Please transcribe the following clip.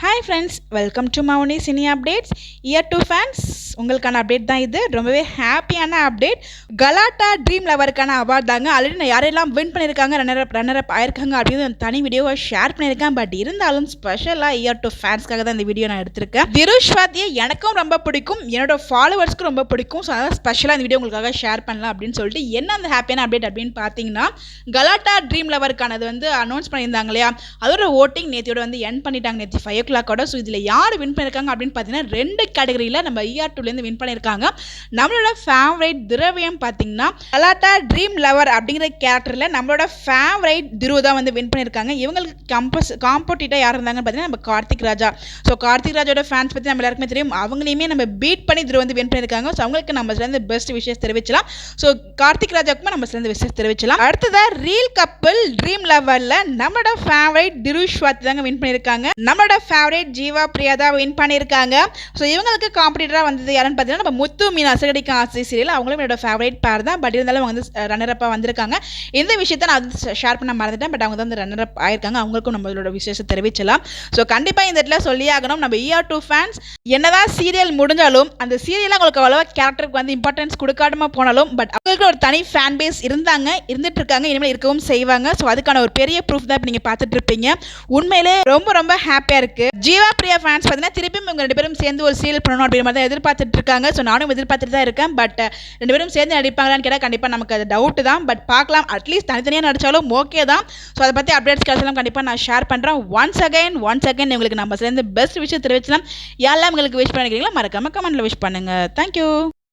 Hi friends, welcome to Mouni cine updates. Year 2 fans உங்களுக்கான update தான் இது. ரொம்பவே ஹாப்பியான அப்டேட். கலாட்டா ட்ரீம் லவருக்கான அவார்ட் தாங்க. ஆல்ரெடி நான் யாரெல்லாம் வின் பண்ணியிருக்காங்க, ரன்னர் அப் ஆயிருக்காங்க அப்படின்னு தனி வீடியோவை ஷேர் பண்ணியிருக்கேன். பட் இருந்தாலும் ஸ்பெஷலாக இயர் 2 ஃபேன்ஸ்க்காக தான் இந்த வீடியோ நான் எடுத்திருக்கேன். திருஷ்வாத்தியை எனக்கும் ரொம்ப பிடிக்கும், என்னோட ஃபாலோவர்ஸ்க்கும் ரொம்ப பிடிக்கும். ஸோ அதனால் ஸ்பெஷலாக இந்த வீடியோ உங்களுக்காக ஷேர் பண்ணலாம் அப்படின்னு சொல்லிட்டு என்ன அந்த ஹாப்பியான அப்டேட் அப்படின்னு பார்த்தீங்கன்னா, கலாட்டா ட்ரீம் லவருக்கானது அனௌன்ஸ் பண்ணியிருந்தாங்க இல்லையா, அதோட ஓட்டிங் நேத்தியோட என் பண்ணிட்டாங்க, நேற்று 5 o'clock. ஸோ இதில் யார் வின் பண்ணியிருக்காங்க அப்படின்னு பார்த்தீங்கன்னா 2 கேட்டகரியில் நம்ம ER2லேருந்து வின் பண்ணியிருக்காங்க. நம்மளோட ஃபேவரைட் திரவியம் பார்த்தீங்கன்னா கலாட்டா ட்ரீம் லவர் அப்படிங்கிற கேரக்டரில் நம்மளோட ஃபேவரைட் திரு தான் வின் பண்ணியிருக்காங்க. இவங்களுக்கு காம்படிட்டாக யார் இருந்தாங்கன்னு பார்த்தீங்கன்னா நம்ம கார்த்திக் ராஜா. ஸோ கார்த்திக் ராஜோட ஃபேன்ஸ் பற்றி நம்ம எல்லாருக்குமே தெரியும். அவங்களையுமே நம்ம பீட் பண்ணி திரு வின் பண்ணியிருக்காங்க. ஸோ அவங்களுக்கு நம்ம சேர்ந்து பெஸ்ட் விஷயம் தெரிவிச்சலாம். ஸோ கார்த்திக் ராஜாவுக்குமே நம்ம சேர்ந்து விஷயம் தெரிவிச்சலாம். அடுத்ததாக ரீல் கப்பிள் ட்ரீம் லவரில் நம்மளோட ஃபேவரைட் திருஷ்வாத்தி தாங்க வின் பண்ணியிருக்காங்க. நம்மளோட ஃபேவரைட் ஜீவா பிரியா தான் வின் பண்ணியிருக்காங்க. ஸோ இவங்களுக்கு காம்படிட்டராக வந்தது யாருன்னு பார்த்தீங்கன்னா நம்ம முத்து மீன் அசகடிக்க ஆசை சீரியல். அவங்களும் என்னோட ஃபேவரைட் பேர் தான். பட் இருந்தாலும் அவங்க ரன்னர் அப்பாக வந்திருக்காங்க. இந்த விஷயத்தை நான் ஷேர் பண்ண மறந்துட்டேன். பட் அவங்க தான் ரன்னர் அப் ஆயிருக்காங்க. அவங்களுக்கும் நம்மளோட விசேஷத்தை தெரிவிச்சலாம். ஸோ கண்டிப்பாக இந்த இடத்துல சொல்லி ஆகணும், நம்ம ER2 ஃபேன்ஸ் என்னதான் சீரியல் முடிஞ்சாலும் அந்த சீரியலில் அவங்களுக்கு அவ்வளோவா கேரக்டருக்கு இம்பார்ட்டன்ஸ் கொடுக்காம போனாலும் பட் அவங்களுக்கு ஒரு தனி ஃபேன் பேஸ் இருந்துட்டு இருக்காங்க, இனிமேல் இருக்கவும் செய்வாங்க. ஸோ அதுக்கான ஒரு பெரிய ப்ரூஃப் தான் இப்போ நீங்கள் பார்த்துட்டு இருப்பீங்க. உண்மையிலே ரொம்ப ரொம்ப ஹாப்பியாக இருக்கு. ஜீவா பிரியா ஃபேன்ஸ் பார்த்தீங்கன்னா திருப்பியும் இவங்க 2 பேரும் சேர்ந்து ஒரு சீரியல் பண்ணணும் அப்படிங்கிற மாதிரி தான் எதிர்பார்த்துட்டு இருக்காங்க. ஸோ நானும் எதிர்பார்த்துட்டு தான் இருக்கேன். பட் 2 பேரும் சேர்ந்து நடிப்பாங்களான்னு கேட்டால் கண்டிப்பாக நமக்கு அது டவுட் தான். பட் பார்க்கலாம், அட்லீஸ்ட் தனித்தனியாக நடித்தாலும் ஓகே தான். ஸோ அதை பற்றி அப்டேட்ஸ் கிடைச்சாலும் கண்டிப்பாக நான் ஷேர் பண்ணுறேன். ஒன்ஸ் அகைன் உங்களுக்கு நம்ம சேர்ந்து பெஸ்ட் விஷயம் தெரிவிச்சலாம். யாரெல்லாம் உங்களுக்கு விஷ் பண்ணிக்கிறீங்களா மறக்காம கமெண்ட்டில் விஷ் பண்ணுங்கள். தேங்க்யூ.